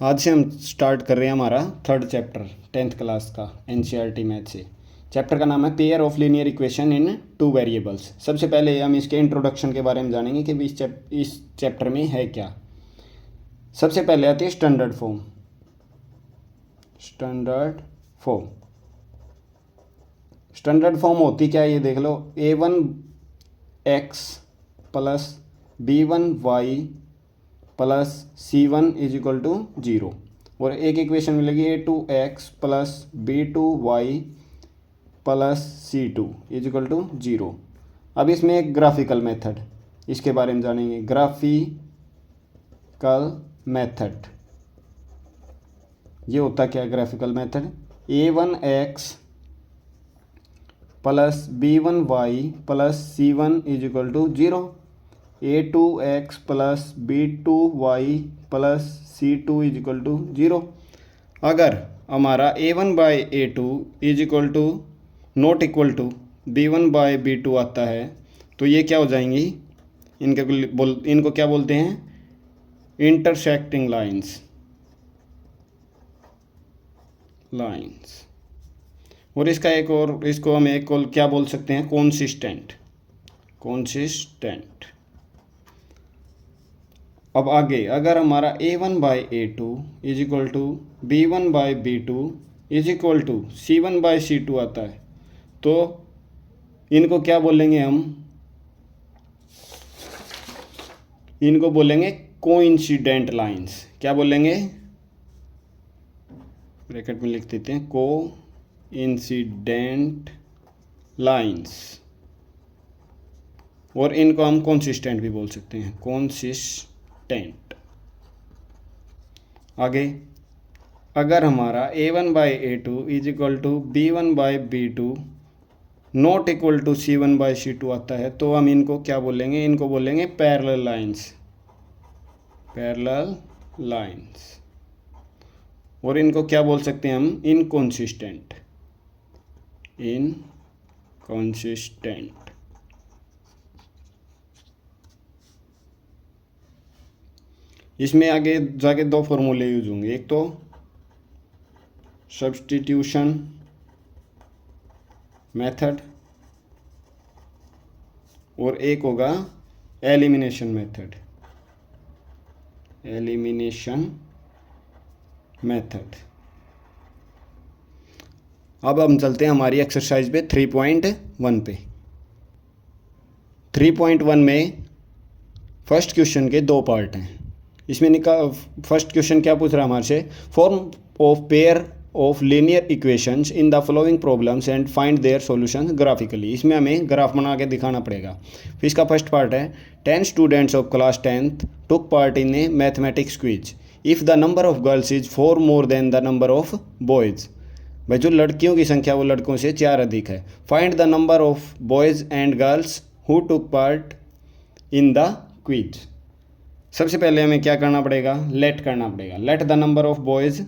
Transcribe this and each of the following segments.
आज से हम स्टार्ट कर रहे हैं हमारा थर्ड चैप्टर 10th क्लास का एनसीईआरटी मैथ से। चैप्टर का नाम है pair of linear equation in two variables. सबसे पहले हम इसके इंट्रोडक्शन के बारे में जानेंगे कि इस चैप्टर में है क्या। सबसे पहले आती है स्टैंडर्ड फॉर्म। स्टैंडर्ड फॉर्म होती क्या है ये देख लो। a1x plus b1y plus c1 is equal to 0 और एक इक्वेशन मिलेगी a2x plus b2y plus c2 is equal to 0। अब इसमें एक ग्राफिकल मेथड, इसके बारे में जानेंगे। ग्राफिकल मेथड ये होता क्या है graphical method. a1x plus b1y plus c1 is equal to 0, a2x plus b2y plus c2 is equal to 0। अगर हमारा a1 by a2 is equal to not equal to b1 by b2 आता है तो ये क्या हो जाएंगी, इनको क्या बोलते हैं, इंटरसेक्टिंग लाइंस। और इसका एक और, इसको हम एक और क्या बोल सकते हैं, कॉन्सिस्टेंट। अब आगे अगर हमारा a1 by a2 is equal to b1 by b2 is equal to c1 by c2 आता है तो इनको क्या बोलेंगे हम, इनको बोलेंगे कोइंसिडेंट लाइंस। क्या बोलेंगे, ब्रैकेट में लिख देते हैं कोइंसिडेंट लाइंस। और इनको हम कॉन्सिस्टेंट भी बोल सकते हैं, कॉन्सिस्टेंट। आगे अगर हमारा a1 by a2 is equal to b1 by b2 not equal to c1 by c2 आता है तो हम इनको क्या बोलेंगे, इनको बोलेंगे पैरेलल लाइंस। और इनको क्या बोल सकते हैं हम, इनकॉन्सिस्टेंट। इसमें आगे जाके दो फॉर्मूले यूज होंगे, एक तो सब्स्टिट्यूशन मेथड और एक होगा एलिमिनेशन मेथड। अब हम चलते हैं हमारी एक्सरसाइज पे 3.1 पे। 3.1 में फर्स्ट क्वेश्चन के दो पार्ट हैं। इसमें फर्स्ट क्वेश्चन क्या पूछ रहा है हमारे से, form of pair of linear equations in the following problems and find their solutions graphically. इसमें हमें ग्राफ बना के दिखाना पड़ेगा। फिर इसका फर्स्ट पार्ट है 10 students of class 10th took part in A mathematics quiz if the number of girls is 4 more than the number of boys. भाई जो लड़कियों की संख्या वो लड़कों से 4 अधिक है। Find the number of boys and girls who took part in the quiz. सबसे पहले हमें क्या करना पड़ेगा, लेट करना पड़ेगा। Let the number of boys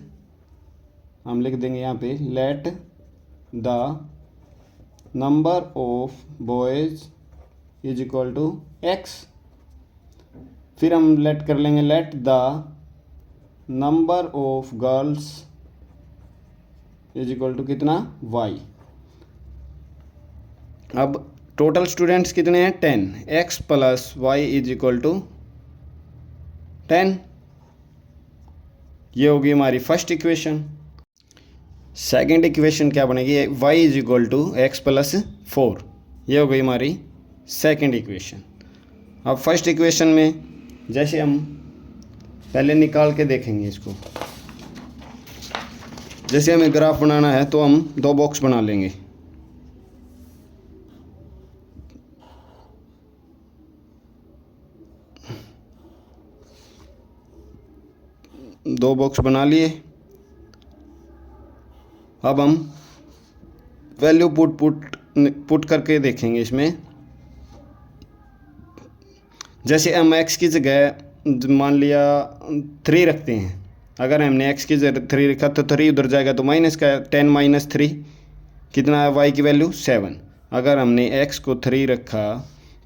हम लिख देंगे यहाँ पे, let the number of boys is equal to x। फिर हम लेट कर लेंगे, let the number of girls is equal to कितना, y। अब टोटल स्टूडेंट्स कितने हैं, 10, x plus y is equal to 10। ये होगी हमारी फर्स्ट इक्वेशन। सेकेंड इक्वेशन क्या बनेगी, y is equal to x plus 4। ये हो गई हमारी सेकेंड इक्वेशन। अब फर्स्ट इक्वेशन में जैसे हम पहले निकाल के देखेंगे इसको, जैसे हमें ग्राफ बनाना है तो हम दो बॉक्स बना लेंगे। दो बॉक्स बना लिए। अब हम वैल्यू पुट करके देखेंगे इसमें। जैसे हम x की जगह मान लिया 3 रखते हैं। अगर हमने x की जगह 3 रखा तो 3 उधर जाएगा तो माइनस का 10 माइनस 3 कितना है, y की वैल्यू 7। अगर हमने x को 3 रखा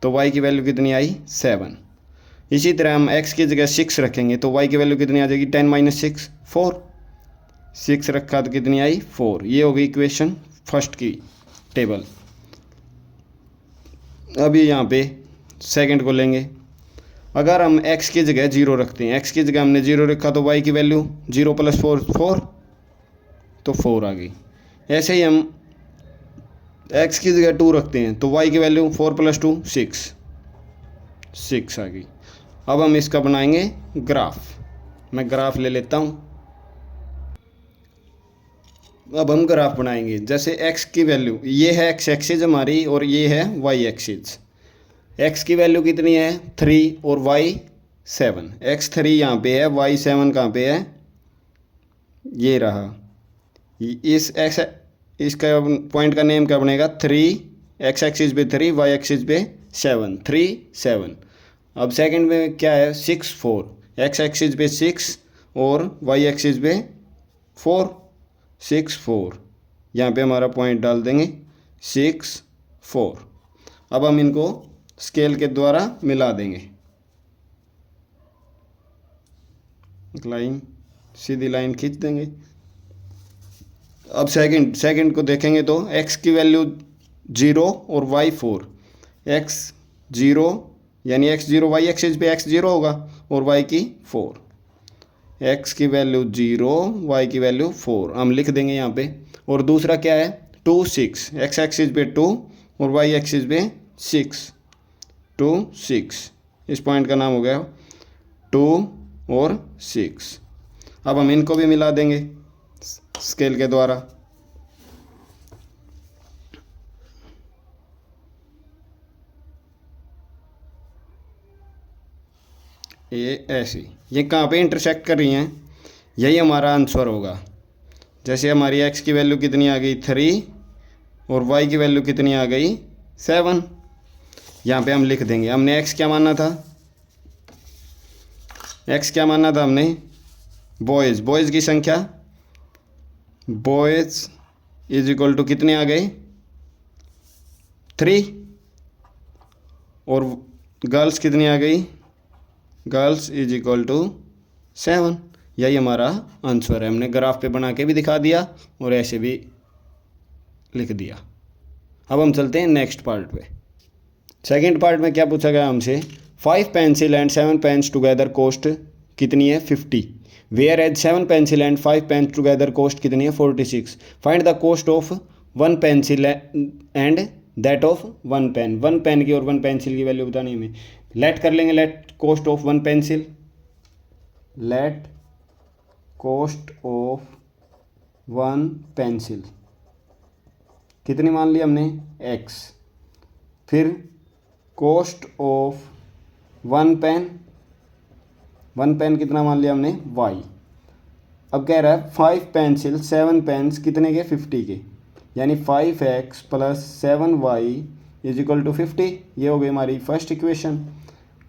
तो y की वैल्यू कितनी आई, 7। इसी तरह हम x की जगह 6 रखेंगे तो y की वैल्यू कितनी आ जाएगी 10 माइनस 6 4। 6 रखा तो कितनी आई 4। ये हो गई इक्वेशन फर्स्ट की टेबल। अभी यहाँ पे सेकंड को लेंगे। अगर हम x की जगह 0 रखते हैं, x की जगह हमने 0 रखा तो y की वैल्यू 0 प्लस 4 4 तो 4 आ गई। ऐसे ही हम x की जगह 2 रखते हैं तो y की वैल्यू 4 प्लस 2 6 आ गई। अब हम इसका बनाएंगे ग्राफ। मैं ग्राफ ले लेता हूँ। अब हम ग्राफ बनाएंगे। जैसे x की वैल्यू, ये है x एक्सिस हमारी और ये है y एक्सिस। x की वैल्यू कितनी है 3 और y 7। x3 यहाँ पे है, y7 कहाँ पे है, ये रहा। इस x इसका पॉइंट का नेम क्या बनेगा 3, x एक्सिस पे 3, y एक्सिस पे 7, 3 7। अब सेकंड में क्या है 6 4, x एक्सिस पे 6 और y एक्सिस पे 4 6 4। यहाँ पे हमारा पॉइंट डाल देंगे 6 4। अब हम इनको स्केल के द्वारा मिला देंगे। एक लाइन, सीधी लाइन खींच देंगे। अब सेकंड को देखेंगे तो x की वैल्यू 0 और y 4। x 0 यानी x 0 y एक्सिस पे x 0 होगा और y की 4। x की वैल्यू 0, y की वैल्यू 4 हम लिख देंगे यहाँ पे। और दूसरा क्या है 2 6, x एक्सिस पे 2 और y एक्सिस पे 6 2 6। इस पॉइंट का नाम हो गया 2 और 6। अब हम इनको भी मिला देंगे स्केल के द्वारा। ये ऐसे, ये कहाँ पे इंटरसेक्ट कर रही हैं, यही हमारा आंसर होगा। जैसे हमारी x की वैल्यू कितनी आ गई 3 और y की वैल्यू कितनी आ गई 7। यहाँ पे हम लिख देंगे। हमने x क्या माना था, x क्या माना था हमने, बॉयज़ की संख्या, बॉयज़ इज इक्वल टू कितने आ गए 3 और गर्ल्स कितनी आ गई, गर्ल्स इज इक्वल टू 7। यही हमारा आंसर है। हमने ग्राफ पे बना के भी दिखा दिया और ऐसे भी लिख दिया। अब हम चलते हैं नेक्स्ट पार्ट पे। सेकंड पार्ट में क्या पूछा गया हमसे, 5 pencil and 7 pens together cost कितनी है 50, whereas 7 pencil and 5 pens together cost कितनी है 46। Find the cost of 1 pencil and that of 1 pen. 1 pen की और 1 पेंसिल की वैल्यू बतानी हमें। लेट कर लेंगे, let cost of 1 pencil, let cost of 1 pencil कितनी मान ली हमने x। फिर कॉस्ट ऑफ 1 पेन, 1 पेन कितना मान लिया हमने y। अब कह रहा है 5 पेंसिल 7 पेन्स कितने के 50 के, यानी 5x plus 7y is equal to 50। ये हो गई हमारी फर्स्ट इक्वेशन।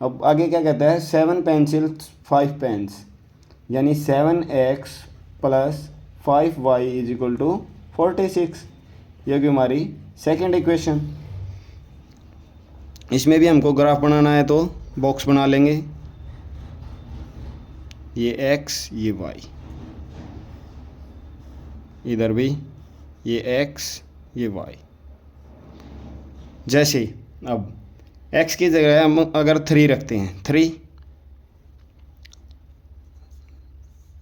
अब आगे क्या कहता है 7 पेंसिल 5 पेन्स यानी 7x plus 5y is equal to 46। ये होगी हमारी सेकेंड इक्वेशन। इसमें भी हमको ग्राफ बनाना है तो बॉक्स बना लेंगे, ये x ये y, इधर भी ये x ये y। जैसे अब x की जगह हम अगर 3 रखते हैं, 3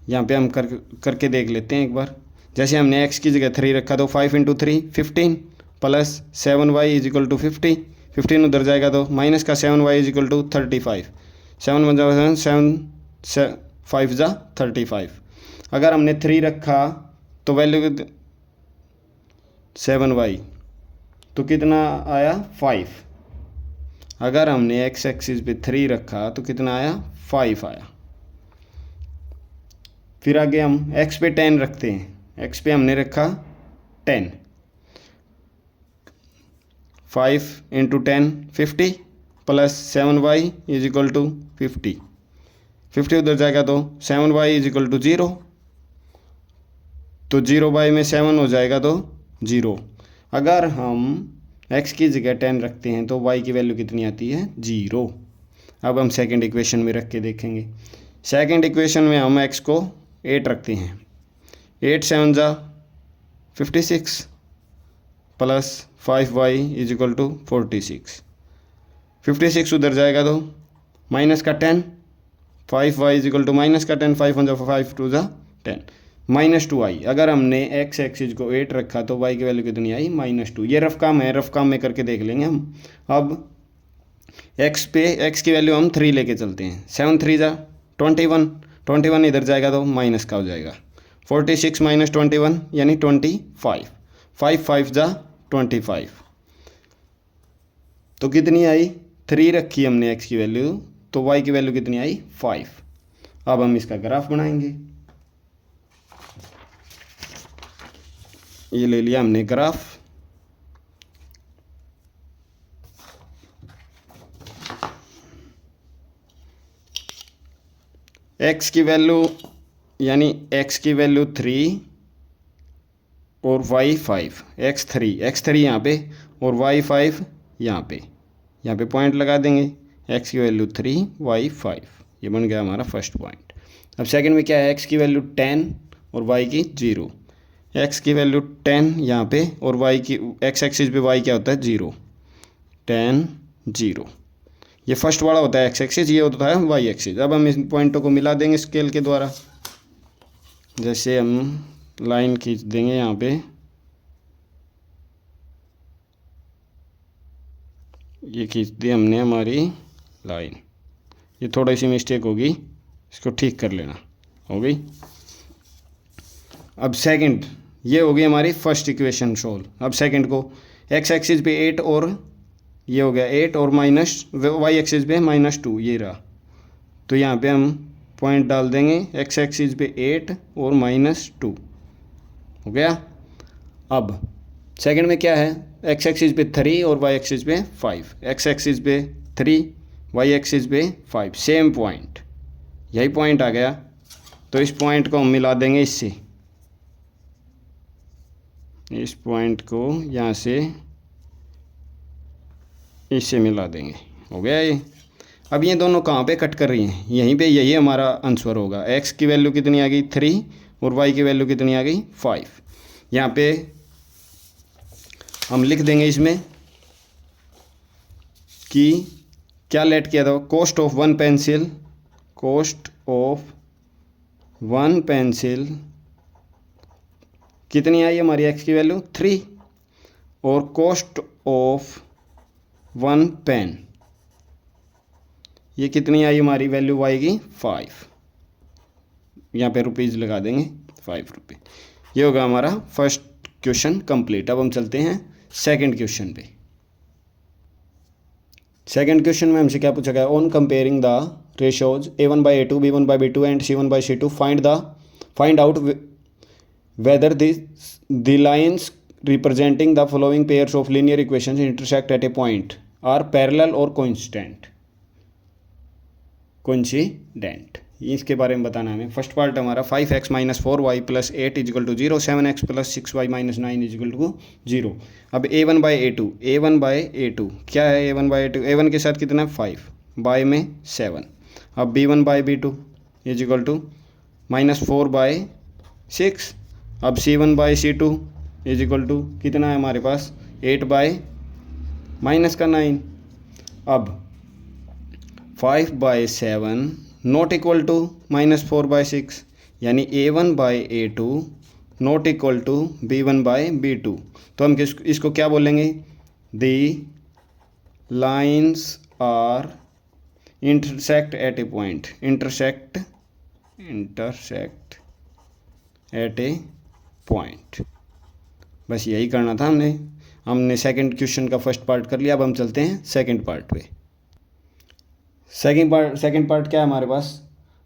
यहाँ पे हम करके देख लेते हैं एक बार। जैसे हमने x की जगह 3 रखा तो 5 into 3 15 plus 7y is equal to 50। 15 उधर जाएगा तो माइनस का 7y इज इक्वल टू 35। 7 बन जाएगा 7 5 जा 35। अगर हमने 3 रखा तो वैल्यू 7y तो कितना आया 5। अगर हमने x एक्सिस पे 3 रखा तो कितना आया 5 आया। फिर आगे हम x पे 10 रखते हैं, x पे हमने रखा 10, 5 into 10 50 plus 7y is equal to 50। 50 उधर जाएगा तो 7y इज इक्वल टू 0, तो 0 में 7 हो जाएगा तो 0। अगर हम x की जगह 10 रखते हैं तो y की वैल्यू कितनी आती है 0। अब हम सेकंड इक्वेशन में रख के देखेंगे। सेकंड इक्वेशन में हम x को 8 रखते हैं, 8 7 जा 56 plus 5y is equal to 46, 56 उधर जाएगा तो माइनस का 10, 5y is equal to minus का 10, 5 1 जा 5 2 जा 10, -2i। अगर हमने x एक्सिस को 8 रखा तो y की वैल्यू कितनी आई -2। ये रफ काम है, रफ काम में करके देख लेंगे हम। अब x पे x की वैल्यू हम 3 लेके चलते हैं, 7 3 जा 21, 21 इधर जाएगा तो माइनस का हो जाएगा, 46 माइनस 21 यानी 25, 5 5 जा 25, तो कितनी आई 3 रखी हमने x की वैल्यू, तो y की वैल्यू कितनी आई 5। अब हम इसका ग्राफ बनाएंगे। ये ले लिया हमने ग्राफ। x की वैल्यू यानी x की वैल्यू 3 और y 5, x3 यहाँ पे और y 5 यहाँ पे पॉइंट लगा देंगे। x की वैल्यू 3 y 5, ये बन गया हमारा फर्स्ट पॉइंट। अब सेकंड में क्या है, x की वैल्यू 10 और y की 0, x की वैल्यू 10 यहाँ पे और y की x एक्सिस पे y क्या होता है 0, 10 0, ये फर्स्ट वाला होता है x एक्सिस, ये होता है y एक्सिस। अब हम इस पॉइंटों को मिला देंगे स्केल के द्वारा। जैसे हम लाइन खींच देंगे यहाँ पे, ये खींच दी हमने हमारी लाइन, ये थोड़ी सी मिस्टेक होगी, इसको ठीक कर लेना, हो गई। अब सेकंड, ये हो गई हमारी फर्स्ट इक्वेशन सोल्व। अब सेकंड को x एक्सिस पे 8 और ये हो गया 8 और माइनस y एक्सिस पे -2, ये रहा, तो यहाँ पे हम पॉइंट डाल देंगे x एक्सिस पे 8 और -2, हो गया। अब सेकंड में क्या है, x एक्सिस पे 3 और y एक्सिस पे 5, x एक्सिस पे 3 y एक्सिस पे 5, सेम पॉइंट, यही पॉइंट आ गया। तो इस पॉइंट को हम मिला देंगे इससे, इस पॉइंट को यहाँ से इससे मिला देंगे, हो गया ये। अब ये दोनों कहाँ पे कट कर रही हैं, यहीं पे, यही हमारा आंसर होगा। x की वैल्यू कितनी आ गई 3 और y की वैल्यू कितनी आ गई 5। यहाँ पे हम लिख देंगे इसमें कि क्या लेट किया था, कॉस्ट ऑफ वन पेंसिल कितनी आई हमारी x की वैल्यू 3 और कॉस्ट ऑफ वन पेन ये कितनी आई हमारी वैल्यू y की 5, यहाँ पे रुपीज़ लगा देंगे 5 रुपये। ये होगा हमारा फर्स्ट क्वेश्चन कंप्लीट। अब हम चलते हैं सेकंड क्वेश्चन पे। सेकंड क्वेश्चन में हमसे क्या पूछा गया, on comparing the ratios a1/a2 b1/b2 and c1/c2 find out whether the lines representing the following pairs of linear equations intersect at a point are parallel or coincident। इसके बारे में बताना हमें। फर्स्ट पार्ट हमारा 5x - 4y + 8 = 0, 7x + 6y - 9 = 0। अब a1/a2 क्या है, a1/a2 a1 के साथ कितना 5 बाय में 7। अब b1/b2 = -4/6। अब c1/c2 = कितना है हमारे पास 8/-9। अब 5/7 नॉट इक्वल टू -4/6, यानी a1/a2 not equal to b1/b2। तो हम इसको क्या बोलेंगे, the lines are intersect at a point, intersect at a point. बस यही करना था हमने सेकंड क्वेश्चन का फर्स्ट पार्ट कर लिया। अब हम चलते हैं सेकंड पार्ट पे। सेकंड पार्ट क्या है हमारे पास,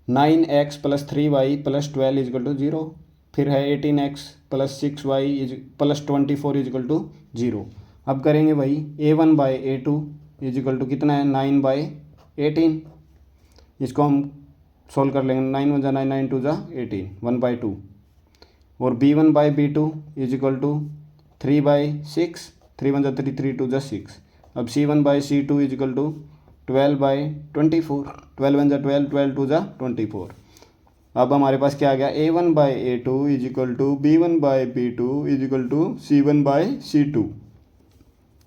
9x + 3y + 12 = 0, फिर है 18x + 6y + 24 = 0। अब करेंगे वही, a1/a2 = कितना है 9/18, इसको हम सोल्व कर लेंगे, 9 × 9 9 2 18, 1/2। और b1/b2 = 3/6, 3 × 1 3 3 2 6। अब c1/c2 = 12/24, 12 वन ज़ा 12, 12 टू ज़ा 24। अब हमारे पास क्या आ गया, A1/A2 is equal to B1/B2 is equal to C1/C2।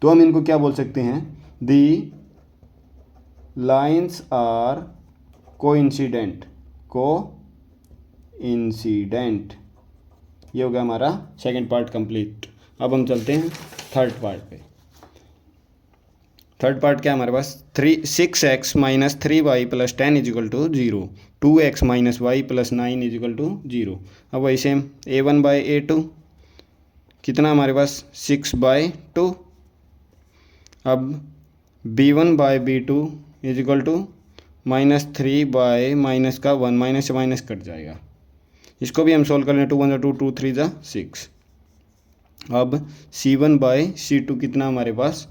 तो हम इनको क्या बोल सकते हैं, the lines are coincident, coincident. ये हो गया हमारा सेकंड पार्ट कंप्लीट। अब हम चलते हैं थर्ड पार्ट पे। थर्ड पार्ट क्या है हमारे पास, 6x minus 3y plus 10 is equal to 0, 2x minus y plus 9 is equal to 0। अब वही सेम A1/A2 कितना हमारे पास 6/2। अब B1/B2 is equal to -3 minus का 1, माइनस से माइनस कट जाएगा। इसको भी हम सोल्व कर लें, 2 वन ज़ा 2, 2 3 ज़ा 6। अब C1/C2 कितना हमारे पास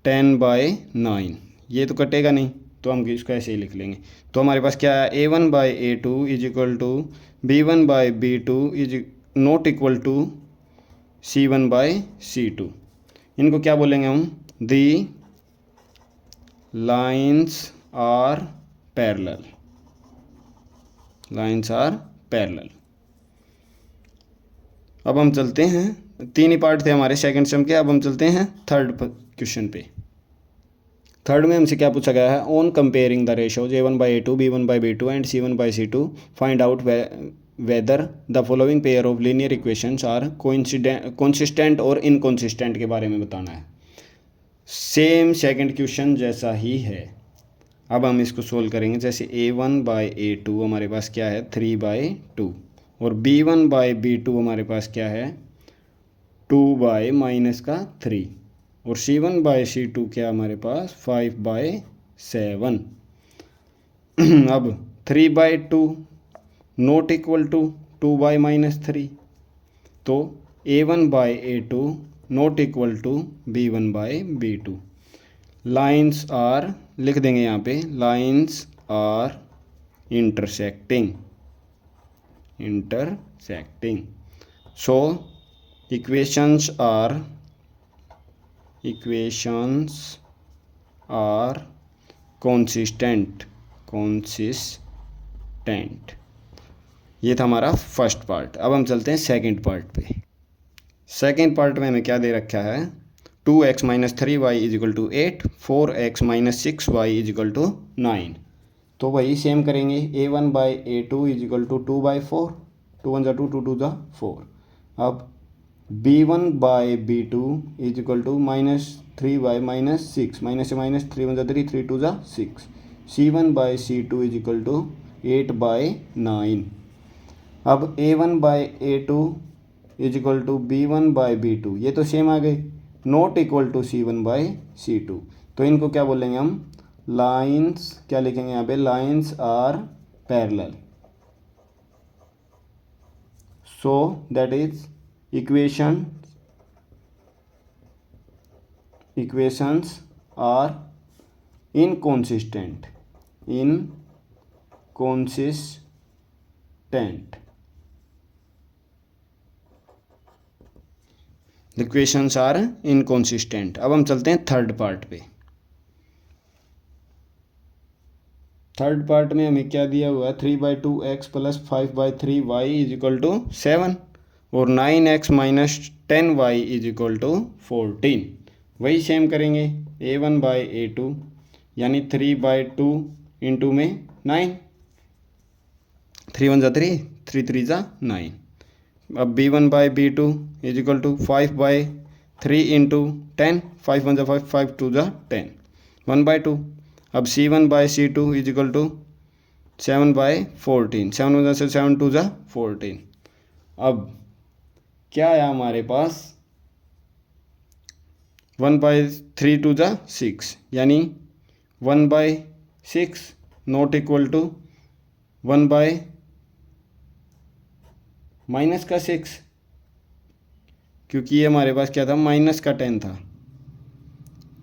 10/9। ये तो कटेगा नहीं, तो हम इसको ऐसे ही लिख लेंगे। तो हमारे पास क्या है, A1/A2 is equal to B1/B2 is not equal to C1/C2। इनको क्या बोलेंगे हम, the lines are parallel, lines are parallel. अब हम चलते हैं, 3 ही पार्ट थे हमारे सेकंड सम के। अब हम चलते हैं थर्ड क्वेश्चन पे। थर्ड में हमसे क्या पूछा गया है, on comparing the ratios A1/A2, B1/B2 and C1/C2 find out whether the following pair of linear equations are consistent और इनकंसिस्टेंट के बारे में बताना है। सेम सेकंड क्वेश्चन जैसा ही है। अब हम इसको सोल्व करेंगे। जैसे A1/A2 हमारे पास क्या है 3/2 और B1/B2 हमारे पास क्या है 2/-3 और C1/C2 क्या हमारे पास 5/7। अब 3/2 नॉट इक्वल टू 2/-3, तो A1/A2 not equal to B1/B2। Lines are लिख देंगे यहाँ पे, lines are intersecting, intersecting. So equations are consistent, consistent। ये था हमारा फर्स्ट पार्ट। अब हम चलते हैं सेकंड पार्ट पे। सेकंड पार्ट में हमें क्या दे रखा है, 2x minus 3y is equal to 8, 4x minus 6y is equal to 9। तो वही सेम करेंगे, A1/A2 is equal to 2/4, 2 one ज़ा 2, 2 टू ज़ा 4। अब B1/B2 is equal to -3/-6, minus से माइनस 3 वन ज़ा 3, 3 टू ज़ा 6। C1/C2 is equal to 8/9। अब A1/A2 is equal to B1/B2, ये तो सेम आ गए, नॉट इक्वल टू C1/C2। तो इनको क्या बोलेंगे हम, लाइन्स, क्या लिखेंगे यहाँ पे, lines are parallel. So that is equations are inconsistent, equations are inconsistent. अब हम चलते हैं थर्ड पार्ट पे। थर्ड पार्ट में हमें क्या दिया हुआ है, 3/2x plus 5/3y is equal to 7 और 9x minus 10y is equal to 14। वही सेम करेंगे, A1/A2 यानी 3/2 इंटू में 9, 3 वन ज़ा 3, 3 3 ज़ा 9। अब B1/B2 is equal to 5/3 into 10, 5 one ज़ा 5, 5 टू ज़ा 10, 1/2। अब C1/C2 is equal to 7/14, 7 one ज़ा 7, 2 ज़ा 14। अब क्या है हमारे पास 1/3 टू ज़ा 6, यानी 1/6 नॉट इक्वल टू 1/-6, क्योंकि ये हमारे पास क्या था, माइनस का 10 था,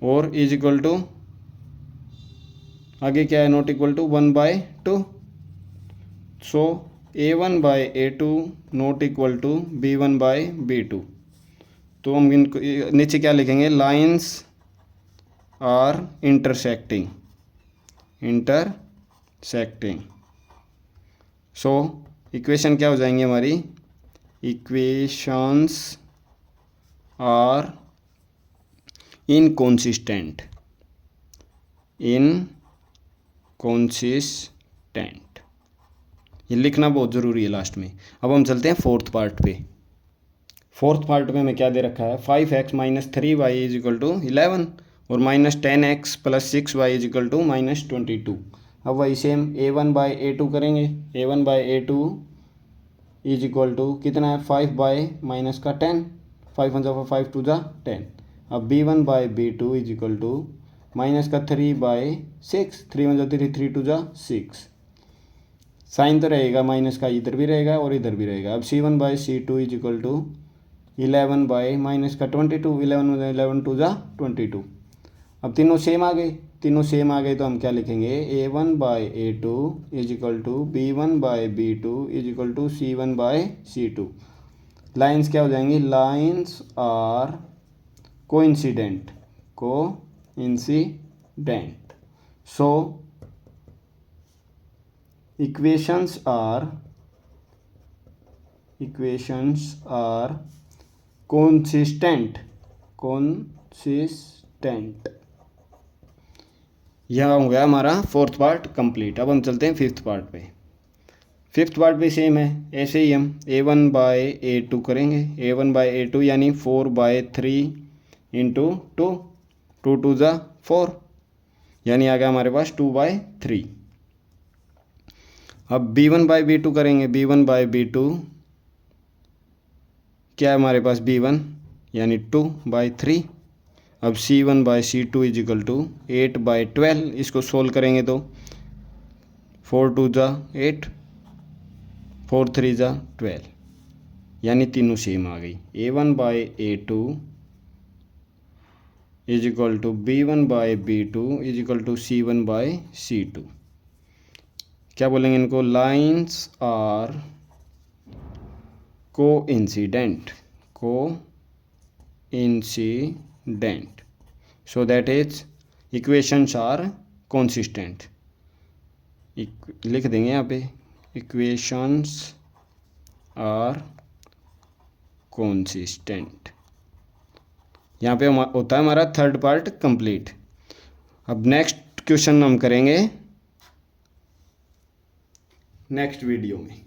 और इज इक्वल टू आगे क्या है, not equal to 1/2। So A1/A2 not equal to B1/B2। तो हम इनको नीचे क्या लिखेंगे, lines are intersecting so equation क्या हो जाएंगी हमारी, इक्वेशंस आर इनकॉन्सिस्टेंट ये लिखना बहुत ज़रूरी है लास्ट में। अब हम चलते हैं फोर्थ पार्ट पे। फोर्थ पार्ट में क्या दे रखा है, 5x minus 3y is equal to 11 और minus 10x plus 6y is equal to minus 22। अब वही सेम a1 बाई a2 करेंगे। a1 by a2 is equal to कितना है, 5 बाई माइनस का 10, 5 वन जा 5 टू जा 10। अब b1 by b2 is equal to minus का 3 बाई 6, 3 वन जा 3, 3 टू जा 6। साइन तो रहेगा माइनस का, इधर भी रहेगा और इधर भी रहेगा। अब c1 by c2 is equal to 11 by minus का 22, 11 टू जा 22। अब तीनों सेम आ गए तो हम क्या लिखेंगे, a1 by a2 is equal to b1 by b2 is equal to c1 by c2। Lines क्या हो जाएंगी, lines are coincident so equations are consistent यह हो गया हमारा फोर्थ पार्ट कंप्लीट। अब हम चलते हैं फिफ्थ पार्ट पे। फिफ्थ पार्ट भी सेम है, ऐसे ही हम a1 बाई a2 करेंगे। a1 बाई a2 यानी 4 बाई 3 इंटू 2, 2 टू ज़ा 4 यानी आ गया हमारे पास 2 बाई 3। अब b1 बाई b2 करेंगे। b1 बाई b2 क्या है हमारे पास, b1 यानी 2 बाई 3। अब c1 by c2 is equal to 8 by 12। इसको सोल्व करेंगे तो 4 टू ज़ा 8, 4 3 ज़ा 12 यानी तीनों सेम आ गई। a1 by a2 is equal to b1 by b2 is equal to c1 by c2। क्या बोलेंगे इनको, lines are coincident so that is equations are consistent। लिख देंगे यहाँ पे equations are consistent। यहाँ पे होता है हमारा थर्ड पार्ट कंप्लीट। अब नेक्स्ट क्वेश्चन हम करेंगे नेक्स्ट वीडियो में।